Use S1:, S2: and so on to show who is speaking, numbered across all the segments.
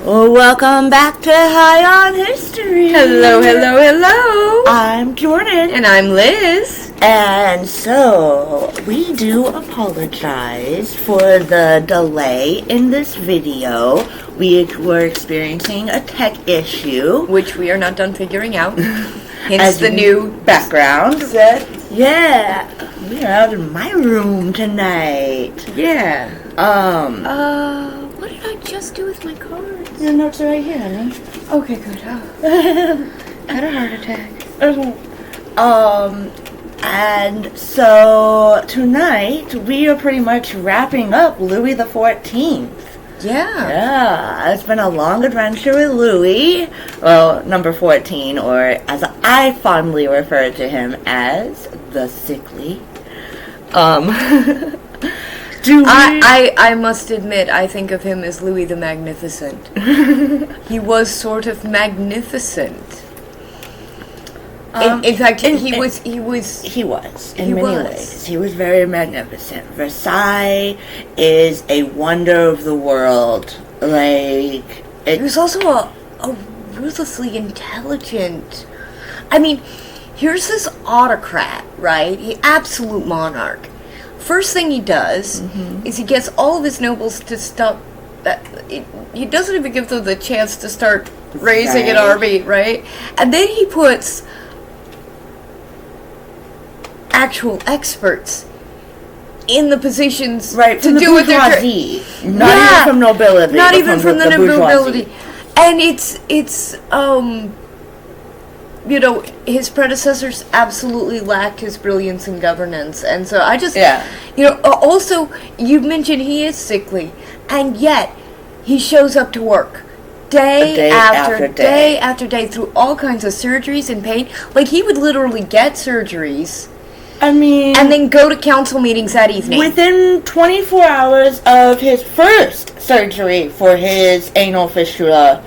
S1: Welcome back to High on History.
S2: Hello, hello, hello.
S1: I'm Jordan.
S2: And I'm Liz.
S1: And so, we do apologize for the delay in this video. We were experiencing a tech issue,
S2: Which we are not done figuring out. Hence
S1: As
S2: the new
S1: background.
S2: set.
S1: Yeah, we're out in my room tonight.
S2: Yeah.
S1: Um,
S2: What did I just do with my cards?
S1: Your notes are right here, honey.
S2: Okay, good. Had a heart attack.
S1: And so tonight we are pretty much wrapping up Louis the 14th.
S2: Yeah.
S1: Yeah, it's been a long adventure with Louis. Well, number 14, or as I fondly refer to him as the sickly.
S2: I must admit, I think of him as Louis the Magnificent. He was sort of magnificent. In fact, he was
S1: in many ways. He was very magnificent. Versailles is a wonder of the world. He
S2: was also a ruthlessly intelligent. I mean, here's this autocrat, right? He absolute monarch. First thing he does is he gets all of his nobles to stop. He doesn't even give them the chance to start raising an army, right? And then he puts actual experts in the positions
S1: to do with their not even from nobility,
S2: not even from the nobility, and it's his predecessors absolutely lacked his brilliance and governance, and so I just also you mentioned he is sickly, and yet he shows up to work. Day after day through all kinds of surgeries and pain. Like, he would literally get surgeries.
S1: I mean...
S2: And then go to council meetings that evening.
S1: Within 24 hours of his first surgery for his anal fistula,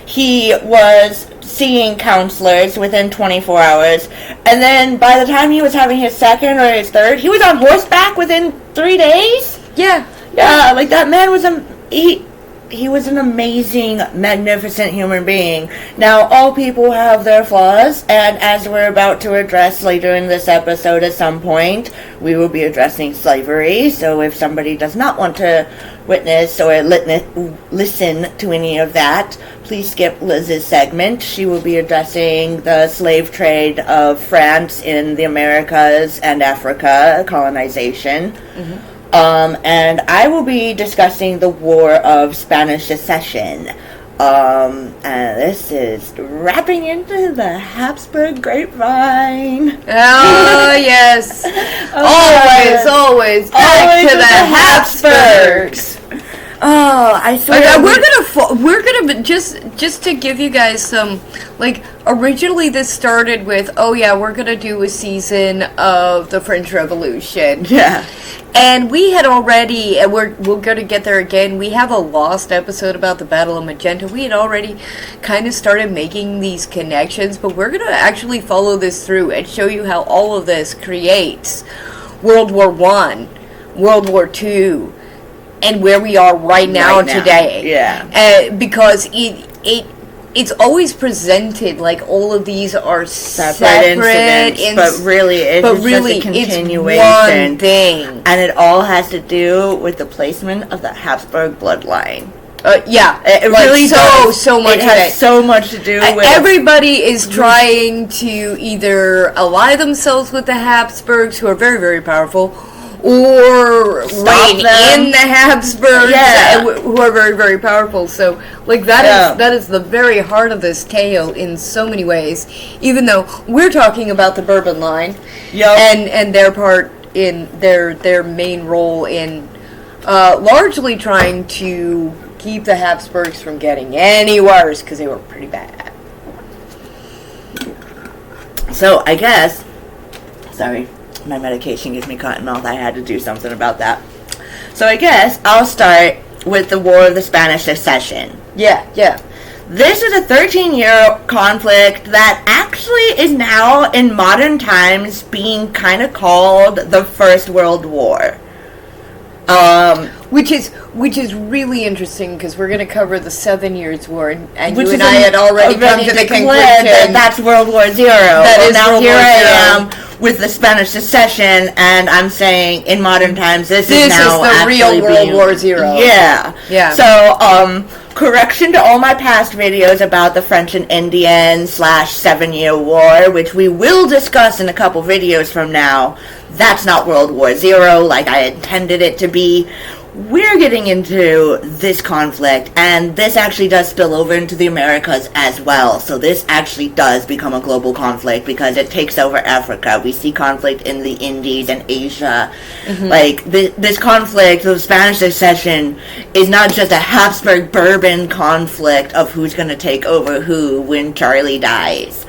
S1: he was seeing counselors within 24 hours. And then by the time he was having his second or his third, he was on horseback within 3 days?
S2: Yeah.
S1: Yeah, like, that man was he was an amazing, magnificent human being. Now, all people have their flaws, and as we're about to address later in this episode at some point, we will be addressing slavery. So if somebody does not want to witness or listen to any of that, please skip Liz's segment. She will be addressing the slave trade of France in the Americas and Africa, colonization. And I will be discussing the War of Spanish Succession. And this is wrapping into the Habsburg grapevine.
S2: Oh, yes. Always back to the Habsburgs.
S1: Oh, I swear.
S2: We're gonna just to give you guys some, originally this started with, we're gonna do a season of the French Revolution.
S1: Yeah.
S2: And we had already, and we're going to get there again, we have a lost episode about the Battle of Magenta. We had already kind of started making these connections, but we're going to actually follow this through and show you how all of this creates World War I, World War II, and where we are right now today.
S1: Yeah.
S2: Because it's always presented like all of these are separate
S1: incidents, but really it's just a continuation.
S2: It's one thing.
S1: And it all has to do with the placement of the Habsburg bloodline.
S2: It
S1: really does.
S2: So much.
S1: It has so much to do with...
S2: Everybody is trying to either ally themselves with the Habsburgs, who are very, very powerful, or reign in the Habsburgs, who are very, very powerful. So, that is the very heart of this tale in so many ways. Even though we're talking about the Bourbon line, and their part in their main role in largely trying to keep the Habsburgs from getting any worse, because they were pretty bad.
S1: So, I guess... Sorry. My medication gives me cotton mouth. I had to do something about that. So I guess I'll start with the War of the Spanish Succession.
S2: Yeah.
S1: This is a 13-year conflict that actually is now, in modern times, being kind of called the First World War.
S2: Which is really interesting because we're going to cover the 7 Years' War, and
S1: Which
S2: you and I had already come to the conclusion
S1: that that's World War Zero. That
S2: is
S1: now
S2: World
S1: here
S2: War
S1: I
S2: Zero.
S1: am with the Spanish Succession, and I'm saying in modern times this is now
S2: the real World War Zero.
S1: Yeah. So, correction to all my past videos about the French and Indian / 7-Year War, which we will discuss in a couple videos from now. That's not World War Zero like I intended it to be. We're getting into this conflict, and this actually does spill over into the Americas as well. So this actually does become a global conflict because it takes over Africa. We see conflict in the Indies and Asia. Like, this conflict, the Spanish Succession, is not just a Habsburg-Bourbon conflict of who's going to take over who when Charlie dies.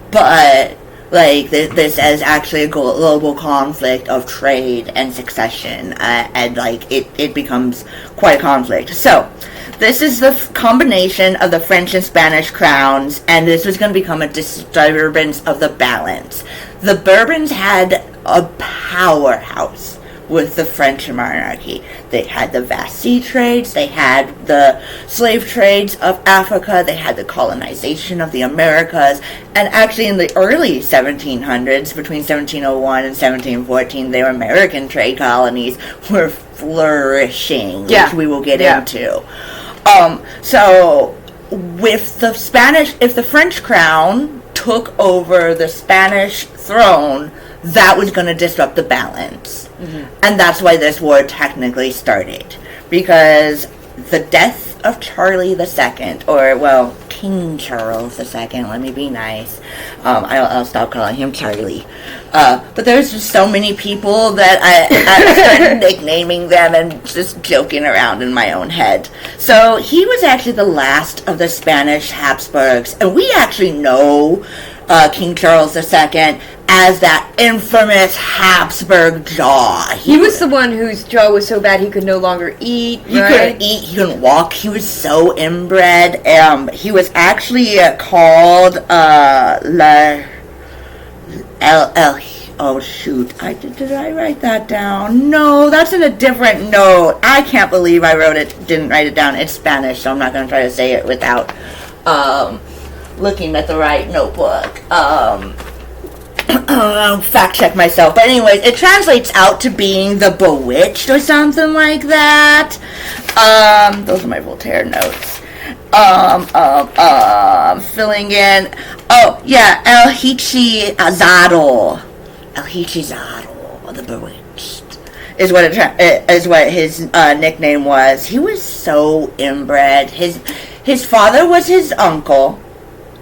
S1: But like, this is actually a global conflict of trade and succession, and, like, it becomes quite a conflict. So, this is the combination of the French and Spanish crowns, and this was going to become a disturbance of the balance. The Bourbons had a powerhouse with the French monarchy. They had the vast sea trades, they had the slave trades of Africa, they had the colonization of the Americas, and actually in the early 1700s, between 1701 and 1714, their American trade colonies were flourishing, which we will get into. So, with the Spanish, if the French crown took over the Spanish throne, that was going to disrupt the balance. And that's why this war technically started. Because the death of Charlie II, or, well, King Charles II, let me be nice. I'll stop calling him Charlie. But there's just so many people that I started nicknaming them and just joking around in my own head. So he was actually the last of the Spanish Habsburgs, and we actually know King Charles II as that infamous Habsburg jaw.
S2: He was the one whose jaw was so bad he could no longer eat,
S1: He couldn't eat, he couldn't walk, he was so inbred. He was actually called, oh shoot, did I write that down? No, that's in a different note. I can't believe I didn't write it down. It's Spanish, so I'm not going to try to say it without, looking at the right notebook. I'll fact check myself. But anyways, it translates out to being the bewitched or something like that. Those are my Voltaire notes. Filling in. Oh, yeah, El Hechizado. El Hechizado, the bewitched, is what his nickname was. He was so inbred. His father was his uncle.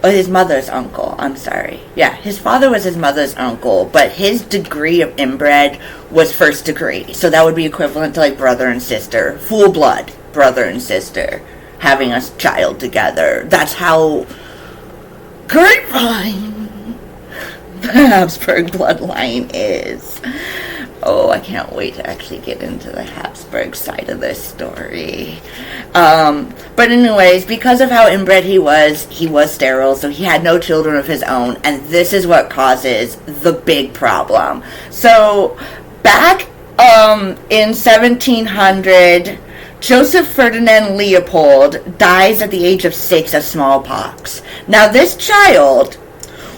S1: Or his mother's uncle, I'm sorry. Yeah, his father was his mother's uncle, but his degree of inbred was first degree. So that would be equivalent to, like, brother and sister. Full blood brother and sister having a child together. That's how grapevine the Habsburg bloodline is. Oh, I can't wait to actually get into the Habsburg side of this story. But anyways, because of how inbred he was sterile, so he had no children of his own, and this is what causes the big problem. So, back in 1700, Joseph Ferdinand Leopold dies at the age of 6 of smallpox. Now, this child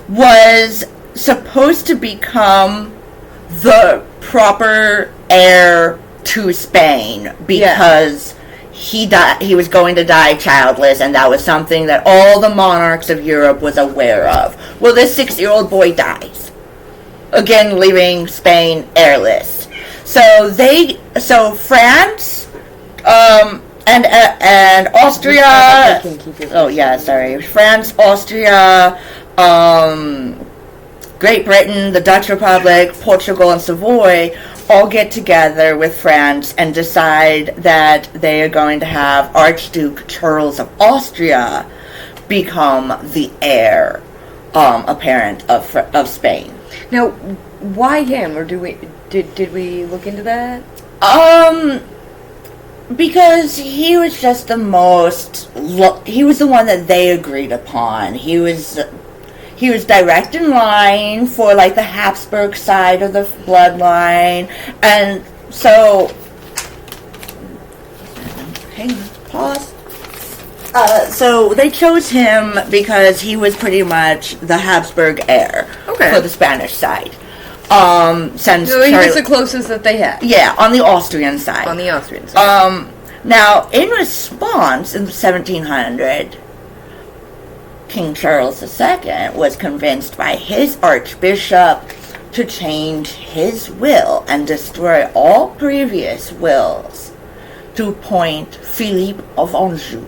S1: was supposed to become the proper heir to Spain because he was going to die childless, and that was something that all the monarchs of Europe was aware of. Well, this 6-year-old boy dies, again leaving Spain heirless. So France and Austria. Oh yeah, sorry. France, Austria, Great Britain, the Dutch Republic, Portugal, and Savoy all get together with France and decide that they are going to have Archduke Charles of Austria become the heir apparent of Spain.
S2: Now, why him, or did we look into that?
S1: Because he was just the most. He was the one that they agreed upon. He was direct in line for, like, the Habsburg side of the bloodline, and so hang on, pause. So they chose him because he was pretty much the Habsburg heir for the Spanish side. Since
S2: he was the closest that they had.
S1: Yeah, on the Austrian side. Now, in response, in 1700, King Charles II was convinced by his archbishop to change his will and destroy all previous wills to appoint Philippe of Anjou.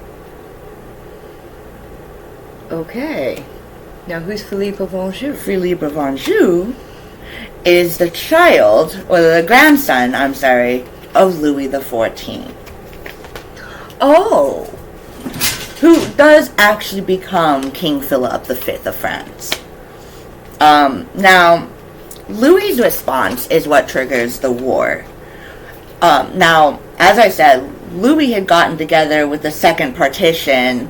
S2: Okay. Now, who's Philippe of Anjou?
S1: Philippe of Anjou is the child, or the grandson, of Louis XIV.
S2: Oh.
S1: Who does actually become King Philip V of France. Now, Louis's response is what triggers the war. Now, as I said, Louis had gotten together with the Second Partition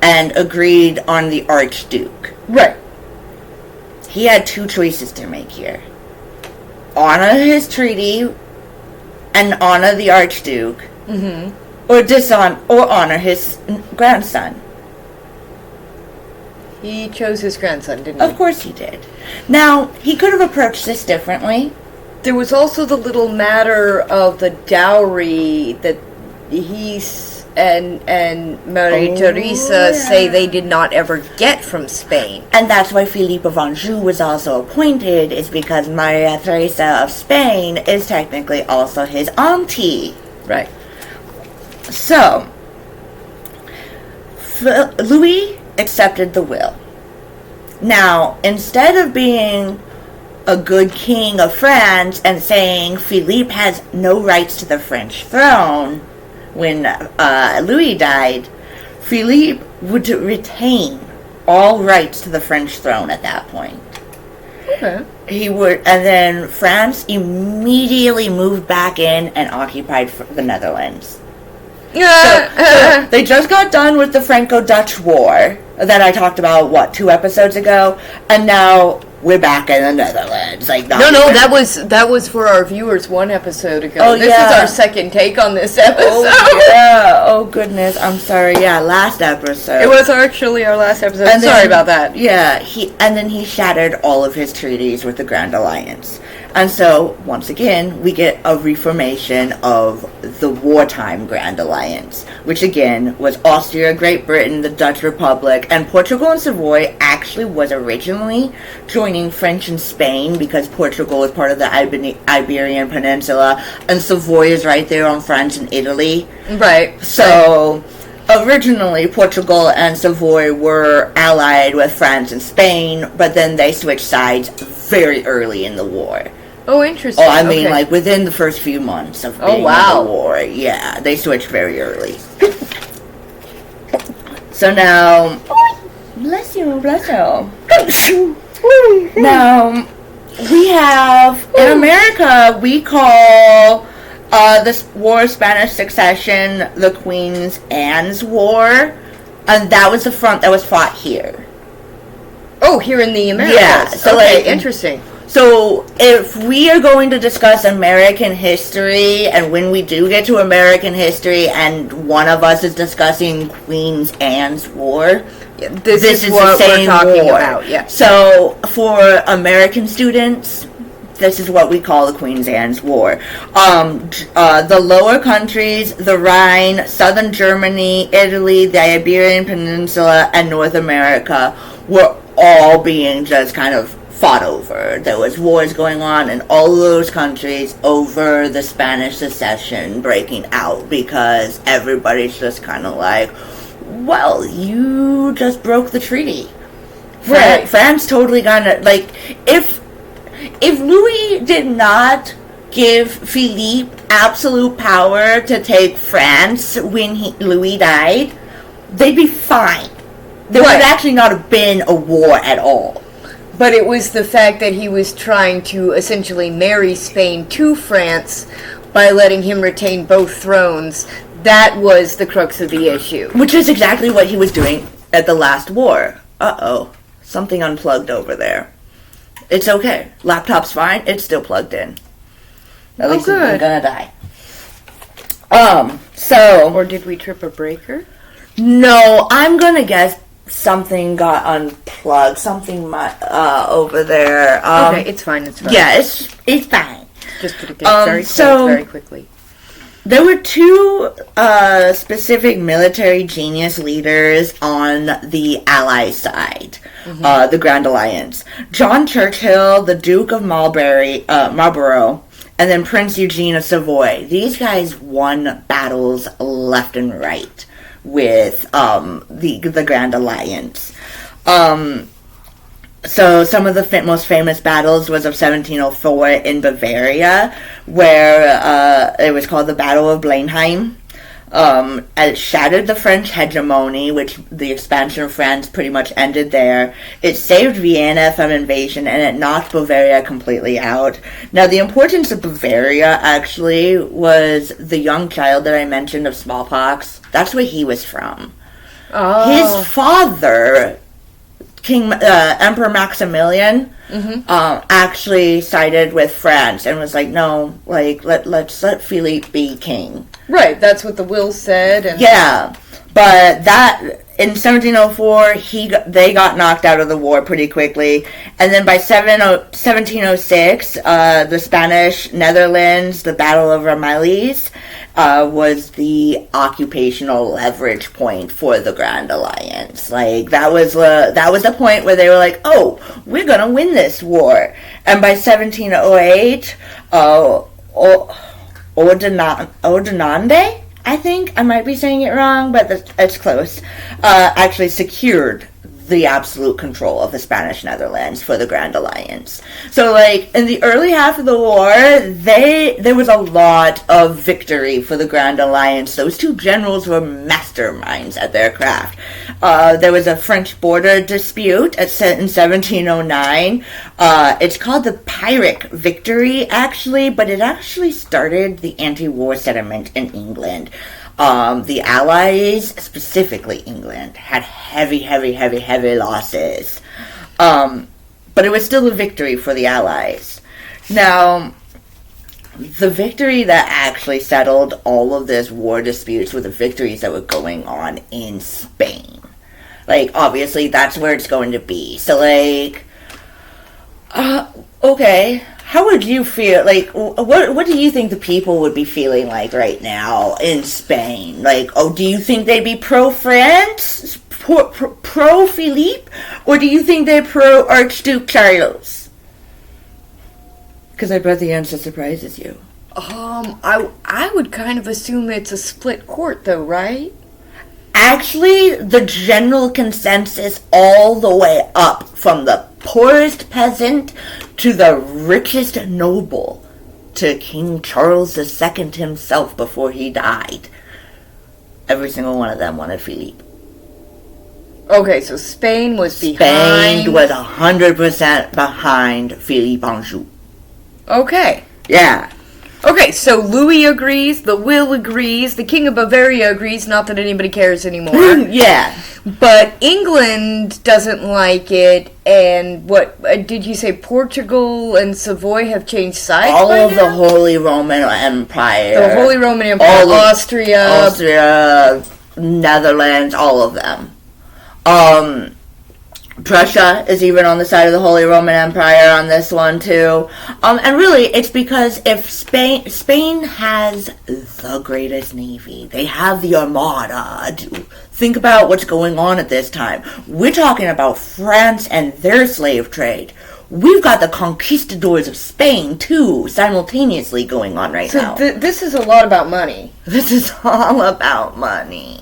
S1: and agreed on the Archduke.
S2: Right.
S1: He had two choices to make here. Honor his treaty and honor the Archduke, or honor his grandson.
S2: He chose his grandson, didn't he?
S1: Of course he did. Now, he could have approached this differently.
S2: There was also the little matter of the dowry that he and Maria Theresa say they did not ever get from Spain.
S1: And that's why Philippe of Anjou was also appointed, is because Maria Theresa of Spain is technically also his auntie.
S2: Right.
S1: So, Louis accepted the will. Now, instead of being a good king of France and saying Philippe has no rights to the French throne, when Louis died, Philippe would retain all rights to the French throne at that point.
S2: Okay.
S1: He would, and then France immediately moved back in and occupied the Netherlands. So they just got done with the Franco-Dutch War that I talked about, 2 episodes ago, and now we're back in the Netherlands.
S2: That was for our viewers 1 episode ago.
S1: Oh,
S2: this is our second take on this episode.
S1: Oh, yeah. Oh, goodness. I'm sorry. Yeah, last episode.
S2: It was actually our last episode. Sorry about that.
S1: Yeah, then he shattered all of his treaties with the Grand Alliance. And so, once again, we get a reformation of the wartime Grand Alliance, which again was Austria, Great Britain, the Dutch Republic, and Portugal and Savoy actually was originally joining French and Spain because Portugal is part of the Iberian Peninsula, and Savoy is right there on France and Italy.
S2: Right.
S1: So, originally Portugal and Savoy were allied with France and Spain, but then they switched sides very early in the war.
S2: Oh, interesting.
S1: Oh, I mean, like, within the first few months of being in the war. Yeah, they switched very early. So now... Bless you. Now, we have... In America, we call this War of Spanish Succession the Queen Anne's War. And that was the front that was fought here.
S2: Oh, here in the Americas.
S1: Yeah. So,
S2: interesting.
S1: So, if we are going to discuss American history, and when we do get to American history, and one of us is discussing Queen Anne's War, this is what the same we're talking about. Yeah. So, for American students, this is what we call the Queen Anne's War. The lower countries, the Rhine, southern Germany, Italy, the Iberian Peninsula, and North America were all being just kind of fought over. There was wars going on in all of those countries over the Spanish succession breaking out because everybody's just kind of like, well, you just broke the treaty.
S2: Right.
S1: France totally got it. Like, if Louis did not give Philippe absolute power to take France when Louis died, they'd be fine. There would actually not have been a war at all.
S2: But it was the fact that he was trying to essentially marry Spain to France by letting him retain both thrones. That was the crux of the issue.
S1: Which is exactly what he was doing at the last war. Uh-oh. Something unplugged over there. It's okay. Laptop's fine. It's still plugged in. At least I'm gonna die. So...
S2: Or did we trip a breaker?
S1: No, I'm gonna guess something got unplugged. Something over there.
S2: Okay, it's fine. It's fine.
S1: Yeah, it's fine.
S2: Just gonna get very cold very quickly.
S1: There were two specific military genius leaders on the Allied side, the Grand Alliance. John Churchill, the Duke of Marlborough, and then Prince Eugene of Savoy. These guys won battles left and right with the Grand Alliance. So some of the most famous battles was of 1704 in Bavaria, where it was called the Battle of Blenheim. It shattered the French hegemony, which the expansion of France pretty much ended there. It saved Vienna from invasion, and it knocked Bavaria completely out. Now, the importance of Bavaria, actually, was the young child that I mentioned of smallpox. That's where he was from.
S2: Oh.
S1: His father... Emperor Maximilian actually sided with France and was like, no, like let's let Philippe be king.
S2: Right, that's what the will said. And
S1: yeah, but that in 1704 they got knocked out of the war pretty quickly, and then by 1706 the Spanish Netherlands, the Battle of Ramillies, was the occupational leverage point for the Grand Alliance. Like that was the point where they were like, "Oh, we're gonna win this war." And by 1708, Ordinande, I think I might be saying it wrong, but it's close. Actually, secured the absolute control of the Spanish Netherlands for the Grand Alliance. So, like, in the early half of the war, there was a lot of victory for the Grand Alliance. Those two generals were masterminds at their craft. There was a French border dispute in 1709. It's called the Pyrrhic Victory, actually, but it actually started the anti-war sentiment in England. The Allies, specifically England, had heavy losses. But it was still a victory for the Allies. Now, the victory that actually settled all of this war disputes were the victories that were going on in Spain. Like, obviously, that's where it's going to be. So, like, okay, how would you feel? Like, what do you think the people would be feeling like right now in Spain? Like, do you think they'd be pro-France, pro-Philippe, or do you think they're pro-Archduke Charles? Because I bet the answer surprises you.
S2: I would kind of assume it's a split court, though, right?
S1: Actually, the general consensus all the way up from the poorest peasant to the richest noble to King Charles II himself before he died. Every single one of them wanted Philippe.
S2: Okay, so Spain was behind...
S1: Spain was 100% behind Philippe Anjou.
S2: Okay.
S1: Yeah.
S2: Okay, so Louis agrees, the will agrees, the King of Bavaria agrees, not that anybody cares anymore.
S1: Yeah.
S2: But England doesn't like it, and what, did you say Portugal and Savoy have changed sides?
S1: All of the Holy Roman Empire.
S2: The Holy Roman Empire, Austria,
S1: Netherlands, all of them. Prussia is even on the side of the Holy Roman Empire on this one too. And really, it's because if Spain has the greatest navy, they have the Armada. Think about what's going on at this time. We're talking about France and their slave trade. We've got the conquistadors of Spain too, simultaneously going on right now.
S2: So this is a lot about money.
S1: This is all about money.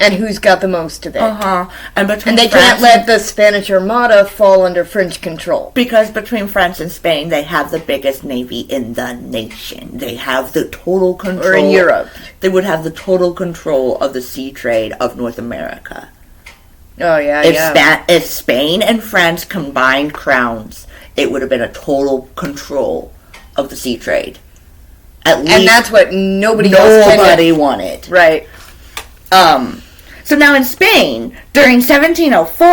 S2: And who's got the most of it.
S1: And
S2: they can't let the Spanish Armada fall under French control.
S1: Because between France and Spain, they have the biggest navy in the nation. They have the total control.
S2: Or in Europe.
S1: They would have the total control of the sea trade of North America.
S2: Oh, yeah,
S1: If Spain and France combined crowns, it would have been a total control of the sea trade. At least
S2: and that's what nobody
S1: wanted.
S2: Right.
S1: So now in Spain, during 1704,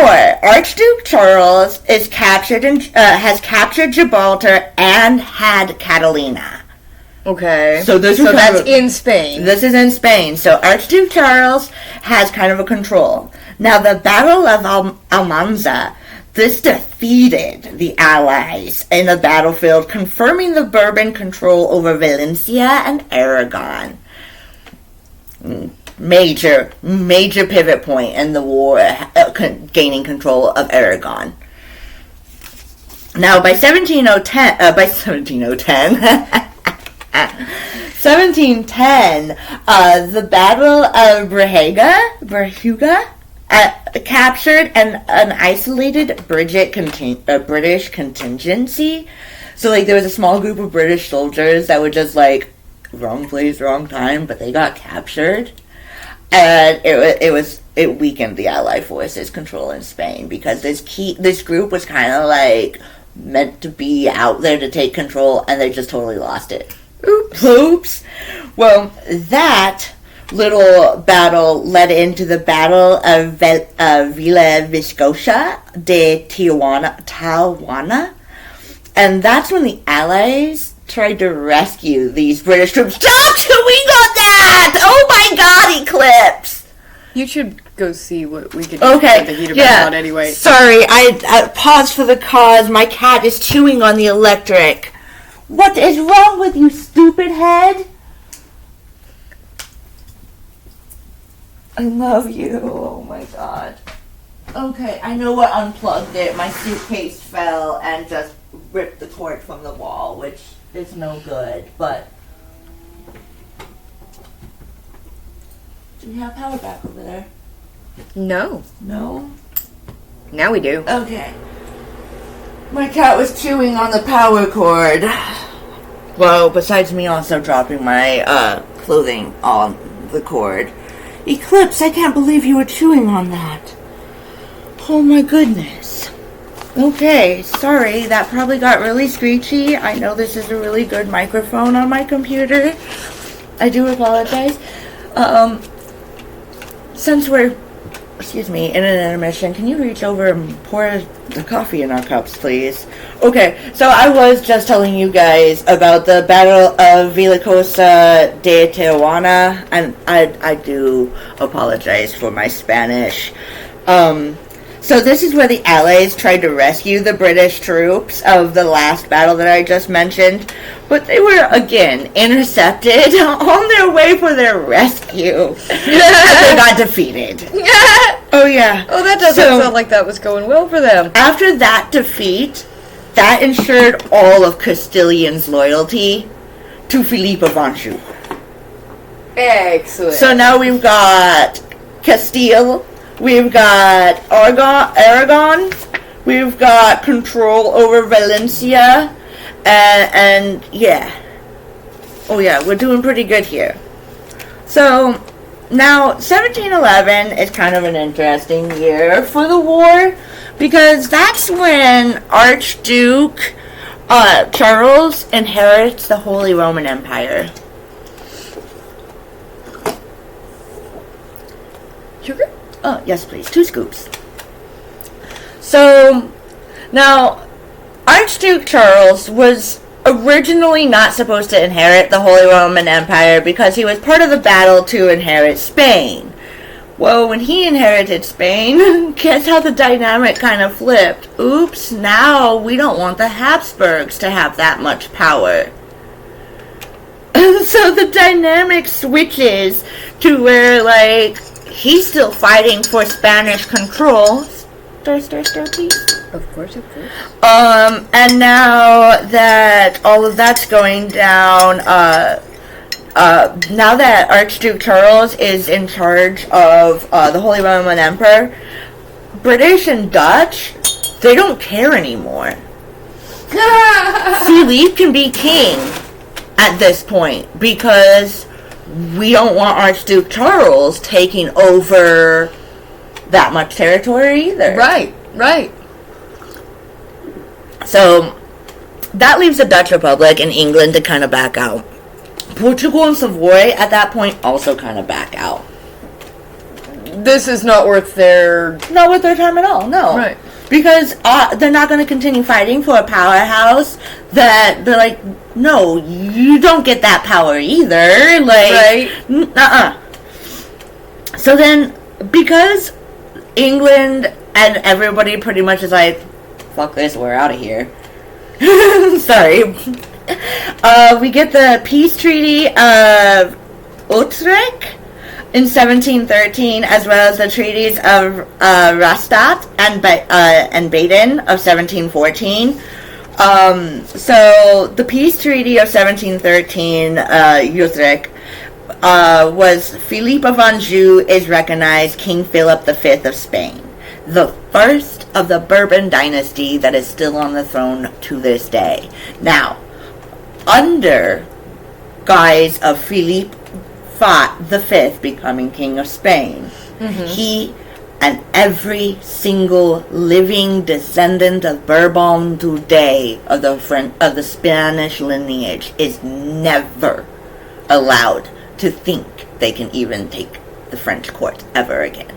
S1: Archduke Charles has captured Gibraltar and had Catalina.
S2: Okay.
S1: So
S2: that's in Spain.
S1: This is in Spain. So Archduke Charles has kind of a control. Now, the Battle of Almanza, this defeated the Allies in the battlefield, confirming the Bourbon control over Valencia and Aragon. Major pivot point in the war, gaining control of Aragon. Now, by 1710, the Battle of Brahuga captured an isolated British contingency. So, like, there was a small group of British soldiers that were just, like, wrong place, wrong time, but they got captured. And it weakened the Allied forces' control in Spain, because this group was kind of, like, meant to be out there to take control, and they just totally lost it. Oops. Well, that little battle led into the Battle of Villa Viscosa de Tijuana, and that's when the Allies tried to rescue these British troops. Stop chewing on that! Oh my God, Eclipse!
S2: You should go see what we could get the heater back on anyway.
S1: Sorry, I paused for the cause. My cat is chewing on the electric. What is wrong with you, stupid head? I love you. Oh my God. Okay, I know what unplugged it. My suitcase fell and just ripped the cord from the wall, which is no good, but... Do we have power back over there?
S2: No.
S1: No?
S2: Now we do.
S1: Okay. My cat was chewing on the power cord. Well, besides me also dropping my clothing on the cord. Eclipse, I can't believe you were chewing on that. Oh my goodness. Okay, sorry, that probably got really screechy. I know this is a really good microphone on my computer. I do apologize. Since we're, in an intermission, can you reach over and pour the coffee in our cups, please? Okay, so I was just telling you guys about the Battle of Villacosa de Tijuana, and I do apologize for my Spanish. So this is where the Allies tried to rescue the British troops of the last battle that I just mentioned, but they were, again, intercepted on their way for their rescue. They got defeated. Oh, yeah.
S2: Oh, that doesn't sound like that was going well for them.
S1: After that defeat, that ensured all of Castilian's loyalty to Philippe of Anjou.
S2: Excellent.
S1: So now we've got Castile, we've got Aragon, we've got control over Valencia, and yeah. Oh yeah, we're doing pretty good here. So, now, 1711 is kind of an interesting year for the war, because that's when Archduke Charles inherits the Holy Roman Empire.
S2: Sugar?
S1: Oh, yes, please. 2 scoops. So, now, Archduke Charles was originally not supposed to inherit the Holy Roman Empire because he was part of the battle to inherit Spain. Well, when he inherited Spain, guess how the dynamic kind of flipped? Oops, now we don't want the Habsburgs to have that much power. So the dynamic switches to where, like, he's still fighting for Spanish control. Stir, please.
S2: Of course.
S1: And now that all of that's going down, now that Archduke Charles is in charge of the Holy Roman Empire, British and Dutch, they don't care anymore. Philippe can be king at this point because we don't want Archduke Charles taking over that much territory either.
S2: Right.
S1: So that leaves the Dutch Republic and England to kind of back out. Portugal and Savoy at that point also kind of back out.
S2: This is not worth their
S1: time at all. No.
S2: Right.
S1: Because they're not going to continue fighting for a powerhouse that they're like, no, you don't get that power either. Like, right. So then, because England and everybody pretty much is like, fuck this, we're out of here. Sorry. We get the peace treaty of Utrecht in 1713, as well as the treaties of Rastatt and Baden of 1714. So the peace treaty of 1713, Utrecht, was Philippe of Anjou is recognized King Philip V of Spain, the first of the Bourbon dynasty that is still on the throne to this day. Now, under guise of Philippe V becoming King of Spain, he and every single living descendant of Bourbon today of the Spanish lineage is never allowed to think they can even take the French court ever again.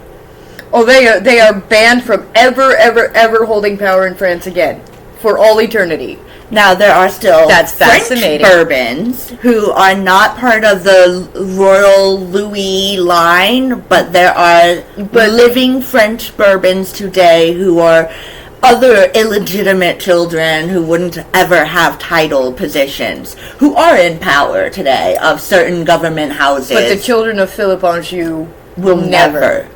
S2: Oh, they are banned from ever holding power in France again for all eternity.
S1: Now, there are still
S2: French
S1: Bourbons who are not part of the royal Louis line, but there are living French Bourbons today who are other illegitimate children who wouldn't ever have title positions, who are in power today of certain government houses.
S2: But the children of Philippe Anjou
S1: will never.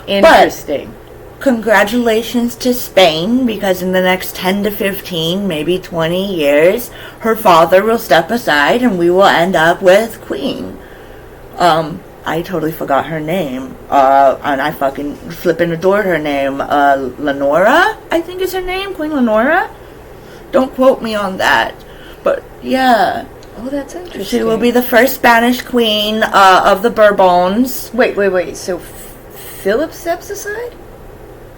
S2: Interesting.
S1: But congratulations to Spain, because in the next 10 to 15, maybe 20 years, her father will step aside and we will end up with Queen. I totally forgot her name. And I fucking flippin' adored her name. Lenora, I think is her name. Queen Lenora? Don't quote me on that. But, yeah.
S2: Oh, that's interesting.
S1: She will be the first Spanish queen of the Bourbons.
S2: Wait. So, Philip steps aside?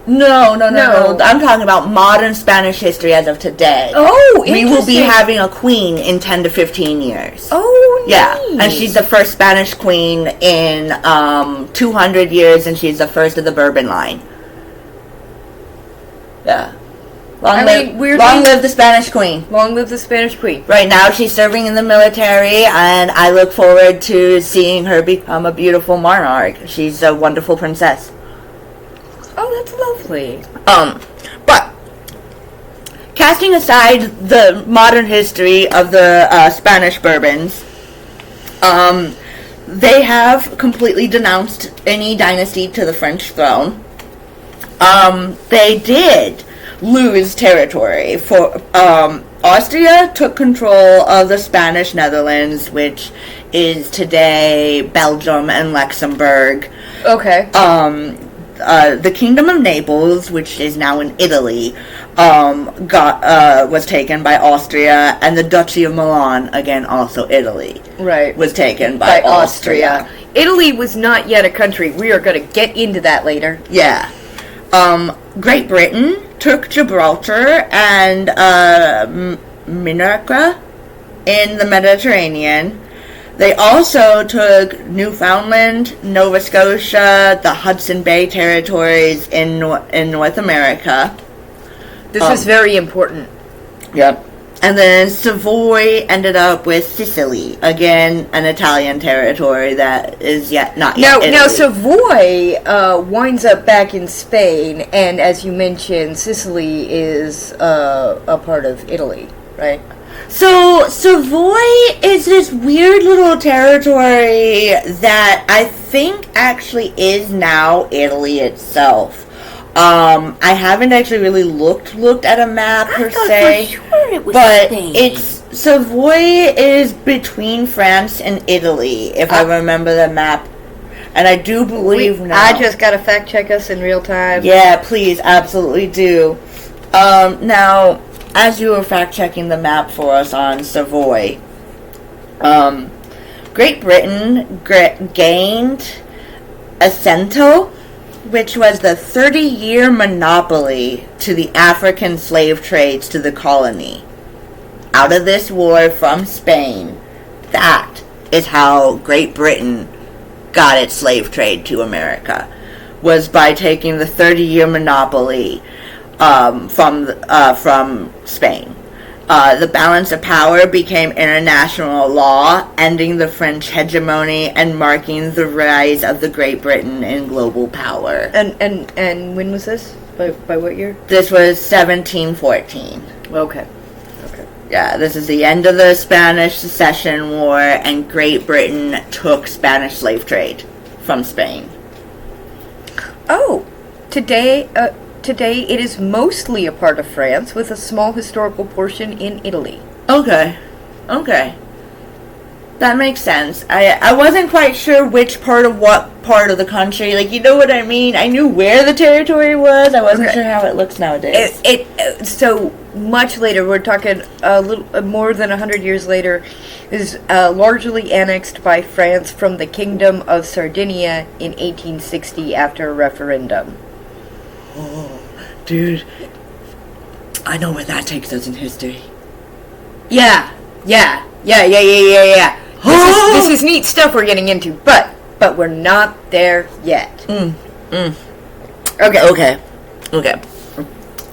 S1: No. I'm talking about modern Spanish history as of today.
S2: Oh,
S1: we will be having a queen in 10 to 15 years.
S2: Oh, nice.
S1: Yeah, and she's the first Spanish queen in 200 years, and she's the first of the Bourbon line. Yeah. Long live the Spanish queen.
S2: Long live the Spanish queen.
S1: Right now, she's serving in the military, and I look forward to seeing her become a beautiful monarch. She's a wonderful princess.
S2: Oh, that's lovely.
S1: But casting aside the modern history of the Spanish Bourbons, they have completely denounced any dynasty to the French throne. They did lose territory. For Austria took control of the Spanish Netherlands, which is today Belgium and Luxembourg.
S2: Okay.
S1: The Kingdom of Naples, which is now in Italy, was taken by Austria, and the Duchy of Milan, again also Italy,
S2: right,
S1: was taken by Austria.
S2: Italy was not yet a country. We are going to get into that later.
S1: Yeah. Great Britain took Gibraltar and Minorca in the Mediterranean. They also took Newfoundland, Nova Scotia, the Hudson Bay territories in North America.
S2: This is very important.
S1: Yep. And then Savoy ended up with Sicily, again an Italian territory that is not yet Italy.
S2: Now Savoy winds up back in Spain, and as you mentioned, Sicily is a part of Italy, right?
S1: So, Savoy is this weird little territory that I think actually is now Italy itself. I haven't actually really looked at a map per se,
S2: for sure it was
S1: but
S2: Spain.
S1: Savoy is between France and Italy, if I remember the map. And I do believe now.
S2: I just gotta fact check us in real time.
S1: Yeah, please, absolutely do. Now, as you were fact-checking the map for us on Savoy, Great Britain gained Assento, which was the 30-year monopoly to the African slave trades to the colony. Out of this war from Spain, that is how Great Britain got its slave trade to America, was by taking the 30-year monopoly. from Spain. The balance of power became international law, ending the French hegemony and marking the rise of the Great Britain in global power.
S2: And when was this? By what year?
S1: This was 1714.
S2: Okay.
S1: Yeah, this is the end of the Spanish Succession War, and Great Britain took Spanish slave trade from Spain.
S2: Oh, today it is mostly a part of France, with a small historical portion in Italy.
S1: Okay. That makes sense. I wasn't quite sure which part of what part of the country. Like, you know what I mean? I knew where the territory was. I wasn't sure how it looks nowadays.
S2: So much later, we're talking a little more than 100 years later, is largely annexed by France from the Kingdom of Sardinia in 1860 after a referendum.
S1: Oh, dude. I know where that takes us in history.
S2: Yeah. This is neat stuff we're getting into, but we're not there yet.
S1: Okay.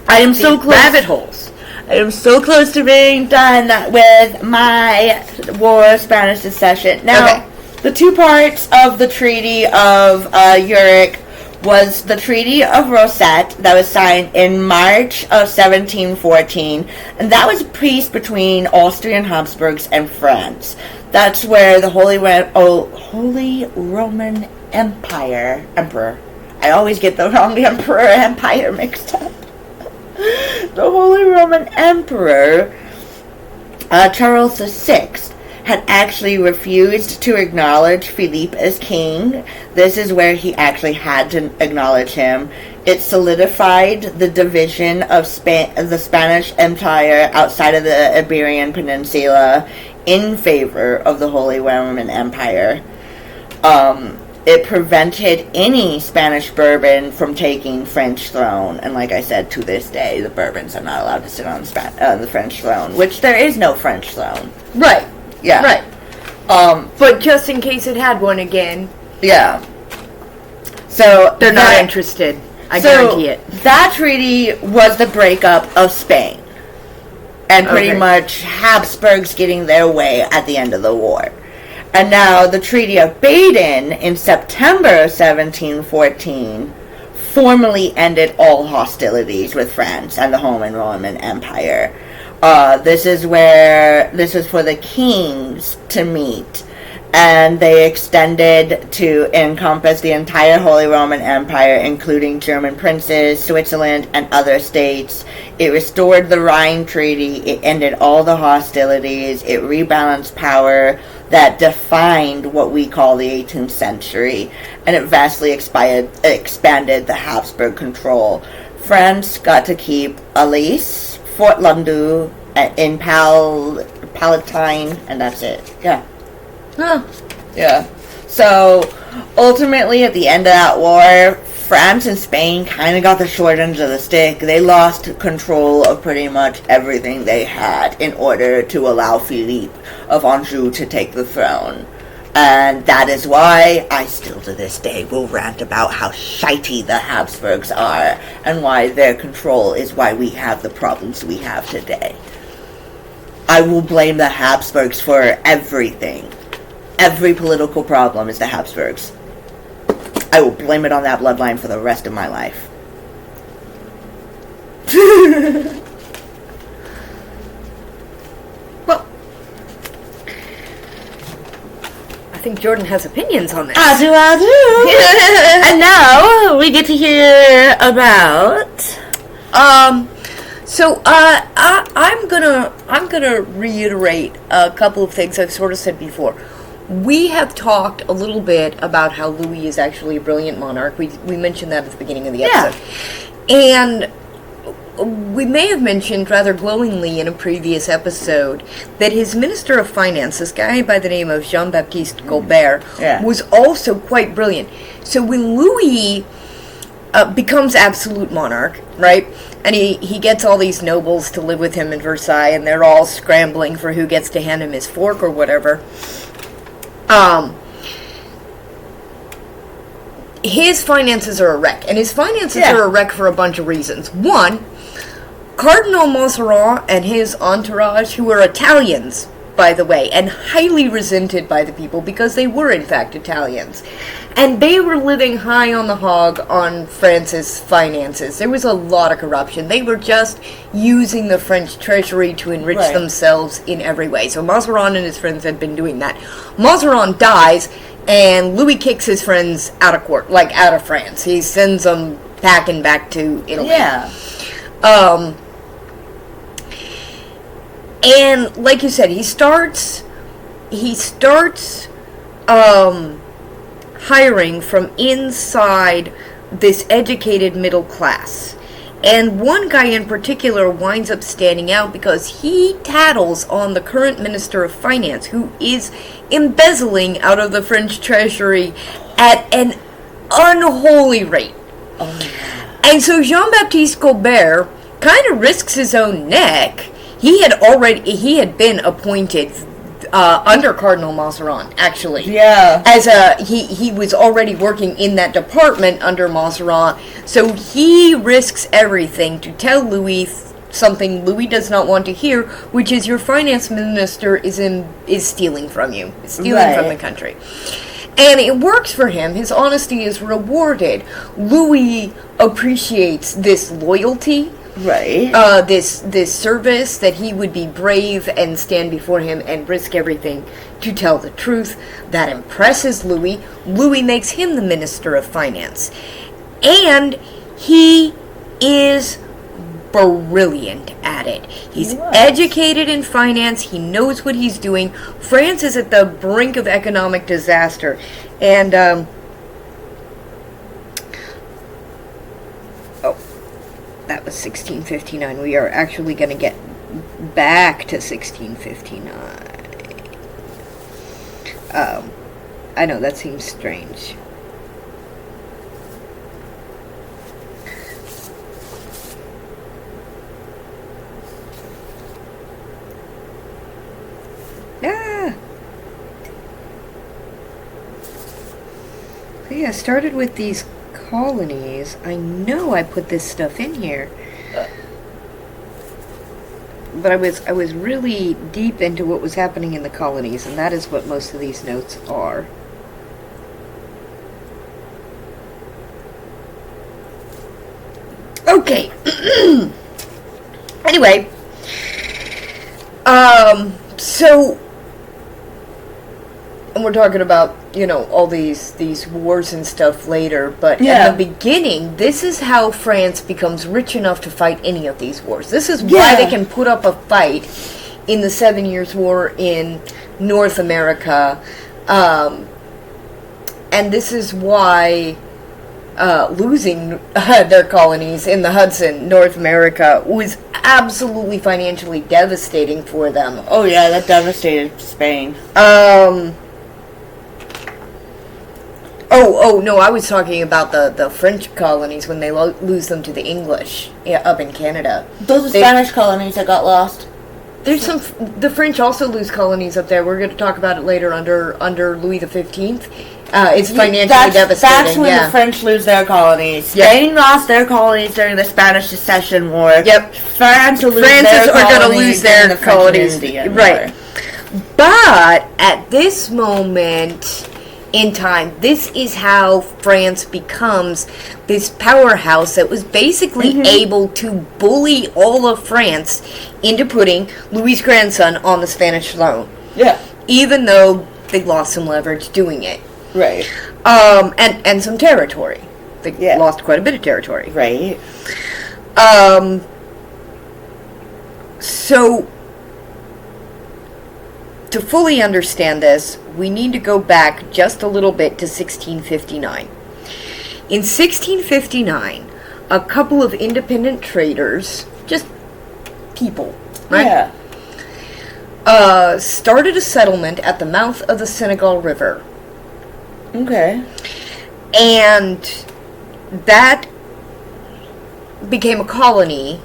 S1: I am so close.
S2: Rabbit holes.
S1: I am so close to being done with my War of Spanish Succession. Now, the two parts of the Treaty of Zurich was the Treaty of Rosette that was signed in March of 1714, and that was peace between Austrian Habsburgs and France. That's where the Holy Roman Emperor. I always get the wrong empire mixed up. The Holy Roman Emperor, Charles VI, had actually refused to acknowledge Philippe as king. This is where he actually had to acknowledge him. It solidified the division of the Spanish Empire outside of the Iberian Peninsula in favor of the Holy Roman Empire. It prevented any Spanish Bourbon from taking French throne, and like I said, to this day, the Bourbons are not allowed to sit on the French throne, which there is no French throne.
S2: Right.
S1: Yeah.
S2: Right. But just in case it had one again.
S1: Yeah. So
S2: they're not interested. I guarantee it.
S1: That treaty was the breakup of Spain, and pretty much Habsburgs getting their way at the end of the war. And now the Treaty of Baden in September of 1714 formally ended all hostilities with France and the Holy Roman Empire. This is for the kings to meet, and they extended to encompass the entire Holy Roman Empire, including German princes, Switzerland, and other states. It restored the Rhine Treaty. It ended all the hostilities. It rebalanced power that defined what we call the 18th century, and it vastly expanded the Habsburg control. France got to keep Alais, Fort Landu, in Palatine, and that's it. Yeah.
S2: Huh.
S1: Yeah. So, ultimately, at the end of that war, France and Spain kind of got the short end of the stick. They lost control of pretty much everything they had in order to allow Philippe of Anjou to take the throne. And that is why I still to this day will rant about how shitey the Habsburgs are, and why their control is why we have the problems we have today. I will blame the Habsburgs for everything. Every political problem is the Habsburgs. I will blame it on that bloodline for the rest of my life.
S2: Well, I think Jordan has opinions on this.
S1: I do. And now we get to hear about.
S2: So I'm gonna reiterate a couple of things I've sort of said before. We have talked a little bit about how Louis is actually a brilliant monarch. We mentioned that at the beginning of the episode. And we may have mentioned rather glowingly in a previous episode that his Minister of Finance, this guy by the name of Jean-Baptiste Colbert, was also quite brilliant. So when Louis becomes absolute monarch, right? And he gets all these nobles to live with him in Versailles, and they're all scrambling for who gets to hand him his fork or whatever. his finances are a wreck. And his finances are a wreck for a bunch of reasons. One, Cardinal Mazarin and his entourage, who were Italians, by the way, and highly resented by the people because they were, in fact, Italians. And they were living high on the hog on France's finances. There was a lot of corruption. They were just using the French treasury to enrich themselves in every way. So Mazarin and his friends had been doing that. Mazarin dies, and Louis kicks his friends out of court, like out of France. He sends them packing back to Italy.
S1: Yeah.
S2: And like you said, he starts hiring from inside this educated middle class. And one guy in particular winds up standing out because he tattles on the current Minister of Finance, who is embezzling out of the French treasury at an unholy rate. Oh. And so Jean-Baptiste Colbert kind of risks his own neck. He had been appointed under Cardinal Mazarin, actually.
S1: Yeah.
S2: As he was already working in that department under Mazarin, so he risks everything to tell Louis something Louis does not want to hear, which is your finance minister is stealing from you, stealing from the country. And it works for him. His honesty is rewarded. Louis appreciates this loyalty.
S1: Right.
S2: This service, that he would be brave and stand before him and risk everything to tell the truth. That impresses Louis. Louis makes him the Minister of Finance. And he is brilliant at it. He's educated in finance. He knows what he's doing. France is at the brink of economic disaster. And, that was 1659. We are actually going to get back to 1659. I know, that seems strange. So yeah, started with these colonies. I know I put this stuff in here, but I was really deep into what was happening in the colonies, and that is what most of these notes are. Okay. Anyway, so, and we're talking about, all these wars and stuff later, but in the beginning, this is how France becomes rich enough to fight any of these wars. This is why they can put up a fight in the 7 Years' War in North America, and this is why losing their colonies in the Hudson, North America, was absolutely financially devastating for them.
S1: Oh yeah, that devastated Spain.
S2: No, I was talking about the French colonies when they lose them to the English up in Canada.
S1: Those are Spanish colonies that got lost.
S2: There's the French also lose colonies up there. We're going to talk about it later under Louis XV. It's financially devastating. That's
S1: when the French lose their colonies. Spain lost their colonies during the Spanish Succession War.
S2: Yep.
S1: France are going to lose their colonies.
S2: Right. But at this moment in time, this is how France becomes this powerhouse that was basically able to bully all of France into putting Louis' grandson on the Spanish throne.
S1: Yeah.
S2: Even though they lost some leverage doing it.
S1: Right.
S2: And some territory. They lost quite a bit of territory.
S1: Right.
S2: So, to fully understand this, we need to go back just a little bit to 1659. In 1659, a couple of independent traders, just people, right?
S1: Yeah.
S2: Started a settlement at the mouth of the Senegal River.
S1: Okay.
S2: And that became a colony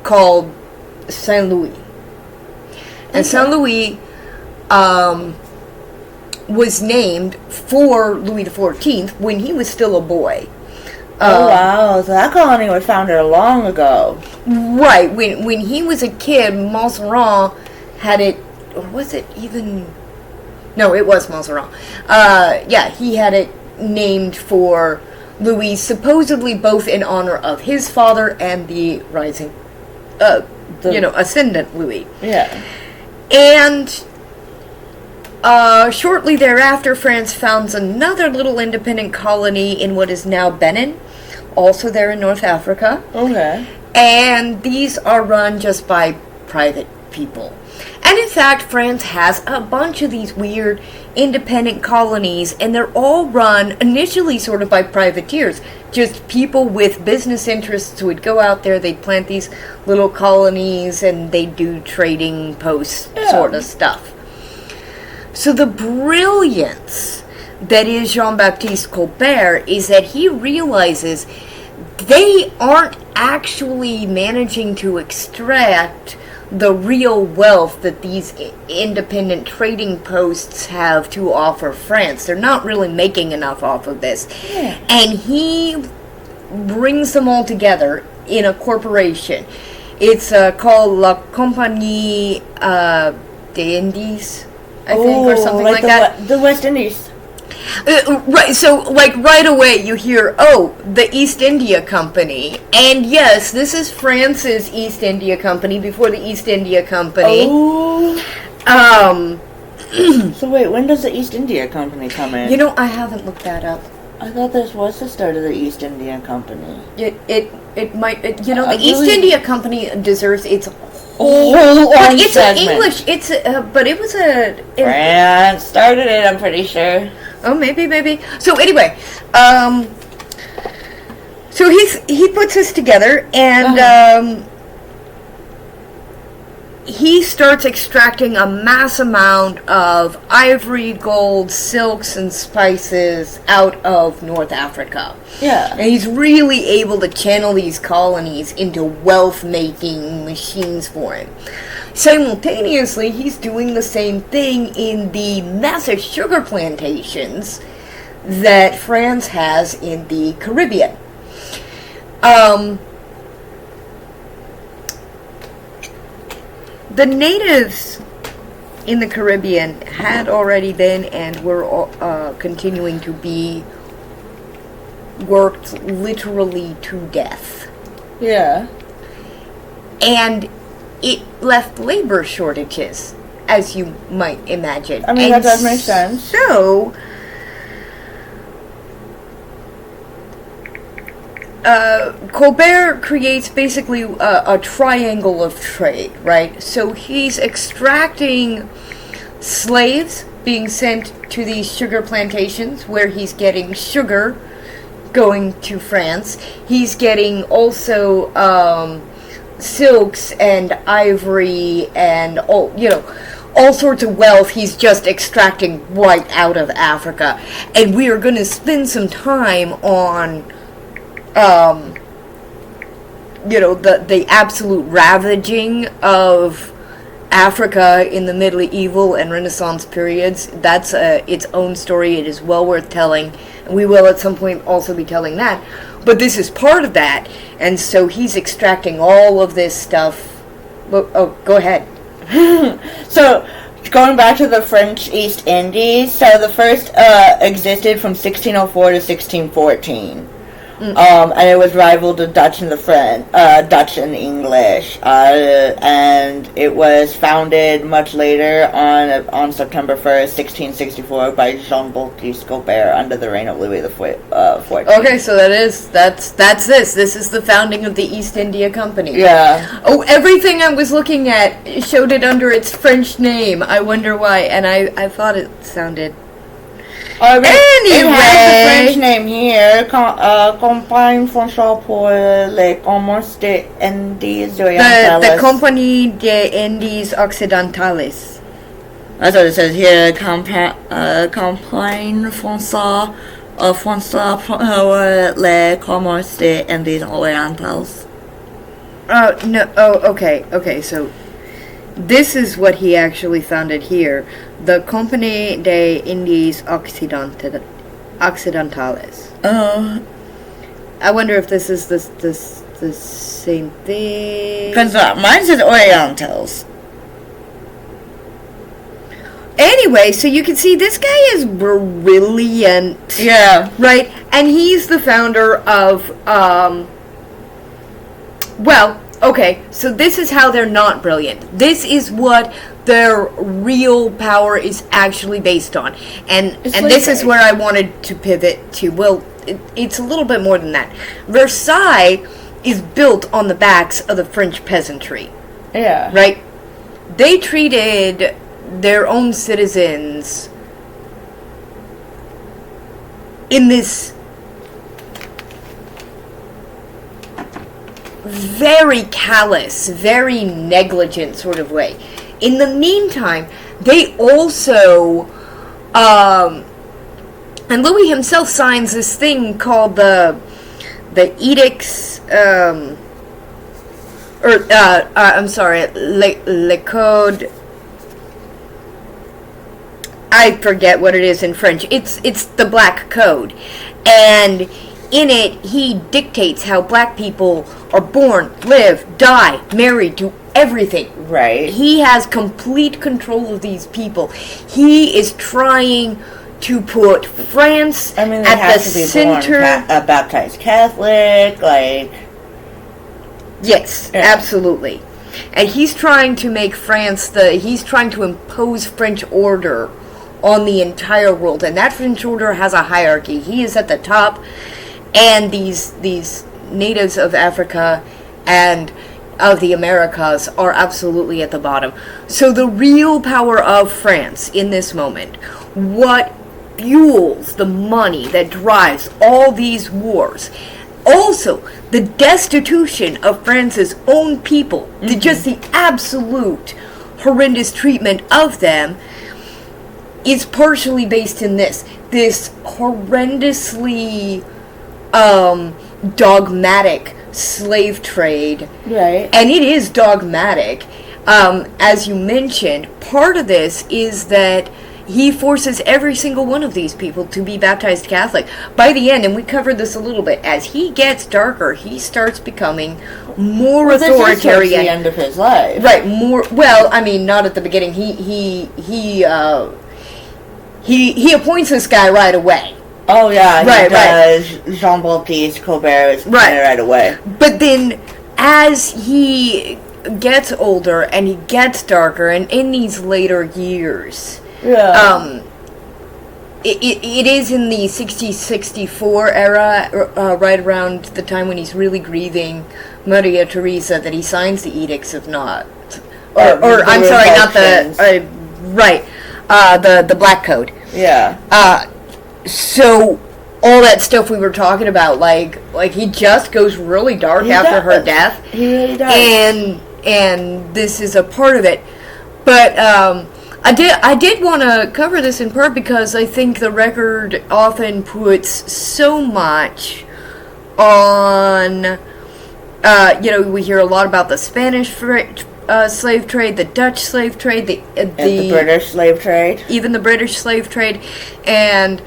S2: called Saint Louis. And Saint Louis was named for Louis XIV when he was still a boy.
S1: Oh, wow. So that colony was founded long ago.
S2: Right. When he was a kid, Montserrat had it, or was it even... No, it was Montserrat. Yeah, he had it named for Louis, supposedly both in honor of his father and the rising, ascendant Louis.
S1: Yeah.
S2: And shortly thereafter, France founds another little independent colony in what is now Benin, also there in North Africa.
S1: Okay.
S2: And these are run just by private people. And in fact, France has a bunch of these weird independent colonies, and they're all run initially sort of by privateers. Just people with business interests would go out there, they'd plant these little colonies, and they'd do trading post sort of stuff. So the brilliance that is Jean-Baptiste Colbert is that he realizes they aren't actually managing to extract the real wealth that these independent trading posts have to offer France. They're not really making enough off of this. Yeah. And he brings them all together in a corporation. It's called La Compagnie des Indes, I think, or something like that.
S1: The West Indies.
S2: Right, so, like, right away you hear, oh, the East India Company. And yes, this is France's East India Company before the East India Company.
S1: Oh. So wait, when does the East India Company come in?
S2: You know, I haven't looked that up.
S1: I thought this was the start of the East India Company.
S2: It might, the East India Company deserves its
S1: whole
S2: but it's
S1: segment.
S2: English, but it was
S1: France started it, I'm pretty sure.
S2: Oh, maybe. So anyway, so he puts this together, and he starts extracting a mass amount of ivory, gold, silks, and spices out of North Africa.
S1: Yeah.
S2: And he's really able to channel these colonies into wealth-making machines for him. Simultaneously, he's doing the same thing in the massive sugar plantations that France has in the Caribbean. The natives in the Caribbean had already been and were continuing to be worked literally to death.
S1: Yeah.
S2: And it left labor shortages, as you might imagine.
S1: I mean, that does make sense.
S2: So, Colbert creates basically a triangle of trade, right? So he's extracting slaves being sent to these sugar plantations where he's getting sugar going to France. He's getting also silks and ivory and all sorts of wealth he's just extracting right out of Africa. And we are going to spend some time on the absolute ravaging of Africa in the medieval and Renaissance periods. That's its own story. It is well worth telling, and we will at some point also be telling that. But this is part of that, and so he's extracting all of this stuff. Oh, go ahead.
S1: So, going back to the French East Indies, so the first existed from 1604 to 1614. And it was rivaled to Dutch and Dutch and English, and it was founded much later on September 1st, 1664, by Jean-Baptiste Colbert under the reign of Louis XIV.
S2: Okay, so that's this. This is the founding of the East India Company.
S1: Yeah.
S2: Oh, everything I was looking at showed it under its French name. I wonder why, and I thought it sounded.
S1: Anyway, it has the French name here. Compagnie Française pour les commerces des Indes Orientales.
S2: The Compagnie des Indes Occidentales.
S1: That's what it says here. Compagnie Française pour les commerces des Indes Orientales.
S2: No. Oh, okay. So This is what he actually founded here. The Compagnie des Indes Occidentales.
S1: Oh.
S2: I wonder if this is the same thing.
S1: Because mine says Orientals.
S2: Anyway, so you can see this guy is brilliant.
S1: Yeah.
S2: Right? And he's the founder of, well, okay, so this is how they're not brilliant. This is what their real power is actually based on. And this is where I wanted to pivot to. Well, it's a little bit more than that. Versailles is built on the backs of the French peasantry.
S1: Yeah.
S2: Right? They treated their own citizens in this very callous, very negligent sort of way. In the meantime, they also, and Louis himself signs this thing called the edicts, le code. I forget what it is in French. It's the Black Code, and in it he dictates how black people are born, live, die, marry, do everything.
S1: Right.
S2: He has complete control of these people. He is trying to put France
S1: I mean, they
S2: at
S1: have
S2: the
S1: to be
S2: center.
S1: born baptized Catholic, like.
S2: Yes,
S1: Yeah.
S2: absolutely. And he's trying to make France he's trying to impose French order on the entire world. And that French order has a hierarchy. He is at the top, and these natives of Africa and of the Americas are absolutely at the bottom. So the real power of France in this moment, what fuels the money that drives all these wars, also the destitution of France's own people, just the absolute horrendous treatment of them, is partially based in this horrendously dogmatic slave trade.
S1: Right.
S2: And it is dogmatic. As you mentioned, part of this is that he forces every single one of these people to be baptized Catholic. By the end, and we covered this a little bit, as he gets darker, he starts becoming more authoritarian.
S1: This is the end of his life.
S2: Right, more, well, I mean, not at the beginning. He appoints this guy right away.
S1: Oh yeah,
S2: right.
S1: Jean-Baptiste Colbert is right away.
S2: But then, as he gets older and he gets darker, and in these later years, it is in the 60-64 era, right around the time when he's really grieving Maria Theresa, that he signs the Edicts of Not, or I'm sorry, not the the Black Code.
S1: Yeah.
S2: So all that stuff we were talking about, like he just goes really dark after her death.
S1: He really does.
S2: And this is a part of it. But I did want to cover this in part because I think the record often puts so much on. We hear a lot about the Spanish slave trade, the Dutch slave trade, the
S1: British slave trade,
S2: even the British slave trade, and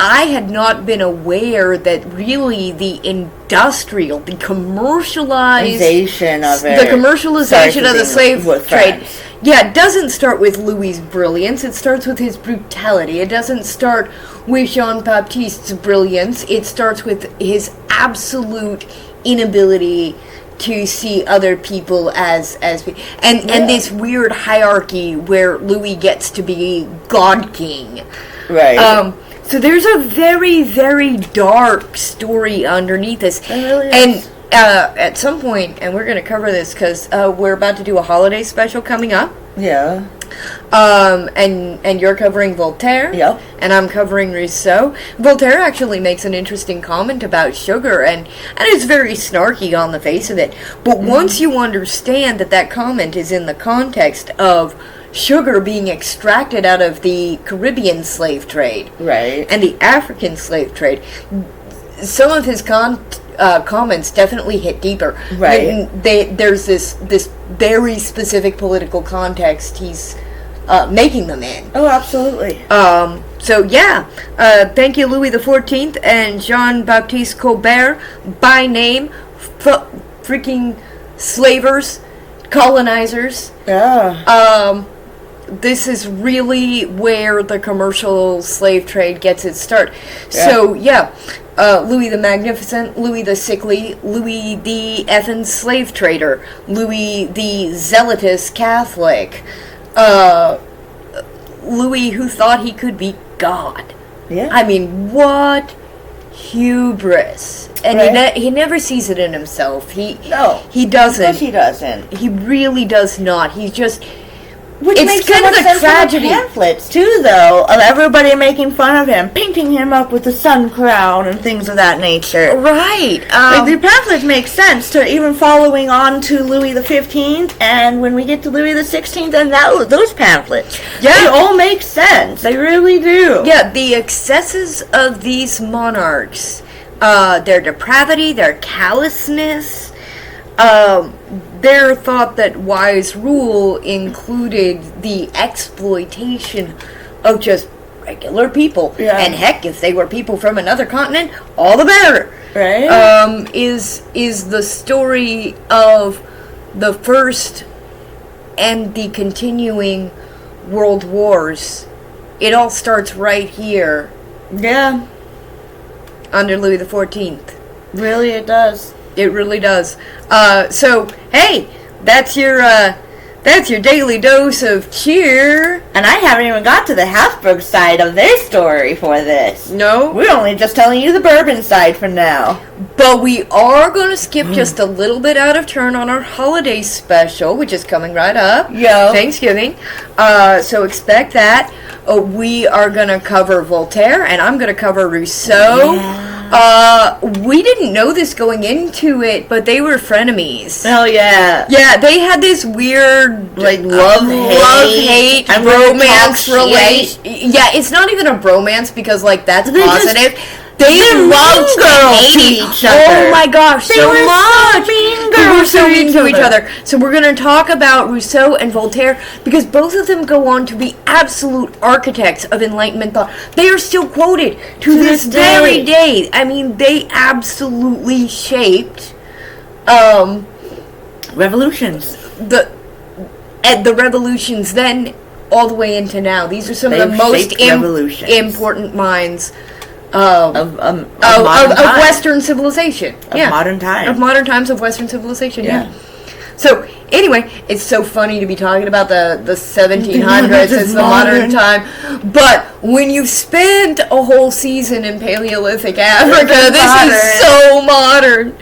S2: I had not been aware that really the commercialization of the slave trade, it doesn't start with Louis's brilliance. It starts with his brutality. It doesn't start with Jean-Baptiste's brilliance. It starts with his absolute inability to see other people as and this weird hierarchy where Louis gets to be God King.
S1: Right.
S2: So there's a very, very dark story underneath this.
S1: It really is.
S2: And at some point, and we're going to cover this because we're about to do a holiday special coming up.
S1: Yeah.
S2: And you're covering Voltaire.
S1: Yep.
S2: And I'm covering Rousseau. Voltaire actually makes an interesting comment about sugar, and it's very snarky on the face of it. But once you understand that comment is in the context of sugar being extracted out of the Caribbean slave trade,
S1: right,
S2: and the African slave trade, some of his comments definitely hit deeper.
S1: Right.
S2: And there's this very specific political context he's making them in.
S1: Oh, absolutely.
S2: So yeah, thank you, Louis XIV and Jean-Baptiste Colbert, by name, freaking slavers, colonizers.
S1: Yeah.
S2: This is really where the commercial slave trade gets its start.
S1: Yeah.
S2: So yeah, Louis the Magnificent, Louis the Sickly, Louis the effing slave trader, Louis the zealotous Catholic, Louis who thought he could be God.
S1: Yeah.
S2: I mean, what hubris. And
S1: Right.
S2: he never sees it in himself. He doesn't.
S1: Of course he doesn't.
S2: He really does not. He's just...
S1: Which
S2: It's
S1: makes
S2: kind
S1: so
S2: of
S1: much
S2: a
S1: sense
S2: tragedy.
S1: in the pamphlets too, though, of everybody making fun of him, painting him up with the sun crown and things of that nature.
S2: Right.
S1: Like, the pamphlets make sense to even following on to Louis XV, and when we get to Louis XVI, and those pamphlets,
S2: Yeah.
S1: they all make sense. They really do.
S2: Yeah, the excesses of these monarchs, their depravity, their callousness, their thought that wise rule included the exploitation of just regular people.
S1: Yeah.
S2: And heck, if they were people from another continent, all the better.
S1: Right?
S2: Is the story of the first and the continuing world wars. It all starts right here
S1: Yeah.
S2: under Louis XIV.
S1: Really, it does.
S2: It really does. So hey, that's your daily dose of cheer.
S1: And I haven't even got to the Habsburg side of their story for this.
S2: No,
S1: We're only just telling you the Bourbon side for now.
S2: but we are going to skip just a little bit out of turn on our holiday special, which is coming right up.
S1: Yo.
S2: Thanksgiving. So expect that. We are going to cover Voltaire, and I'm going to cover Rousseau.
S1: Yeah.
S2: We didn't know this going into it, but they were frenemies.
S1: Hell yeah.
S2: Yeah, they had this weird
S1: Like love-hate.
S2: late
S1: I'm gonna
S2: romance
S1: talk
S2: relation. Yeah, it's not even a bromance because like that's
S1: They just-
S2: positive. They loved
S1: mean girls
S2: to
S1: to
S2: hate
S1: each
S2: Oh
S1: other.
S2: my gosh,
S1: They
S2: so
S1: were so
S2: much.
S1: mean
S2: They were
S1: girls
S2: so
S1: to
S2: mean
S1: each
S2: to each
S1: other.
S2: other. So we're going to talk about Rousseau and Voltaire because both of them go on to be absolute architects of Enlightenment thought. They are still quoted to this
S1: this
S2: very
S1: day.
S2: day. I mean, they absolutely shaped
S1: Revolutions.
S2: the revolutions then all the way into now. These are some of
S1: They've
S2: the most
S1: shaped revolutions.
S2: important minds
S1: Of modern
S2: of
S1: times.
S2: Western civilization.
S1: Of modern times.
S2: Of modern times of Western civilization, yeah.
S1: Yeah.
S2: So, anyway, it's so funny to be talking about the 1700s as the modern time. But when you've spent a whole season in Paleolithic Africa, this is so modern.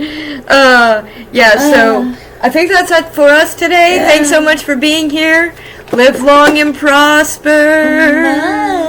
S2: So I think that's it for us today.
S1: Yeah.
S2: Thanks so much for being here. Live long and prosper.
S1: Bye.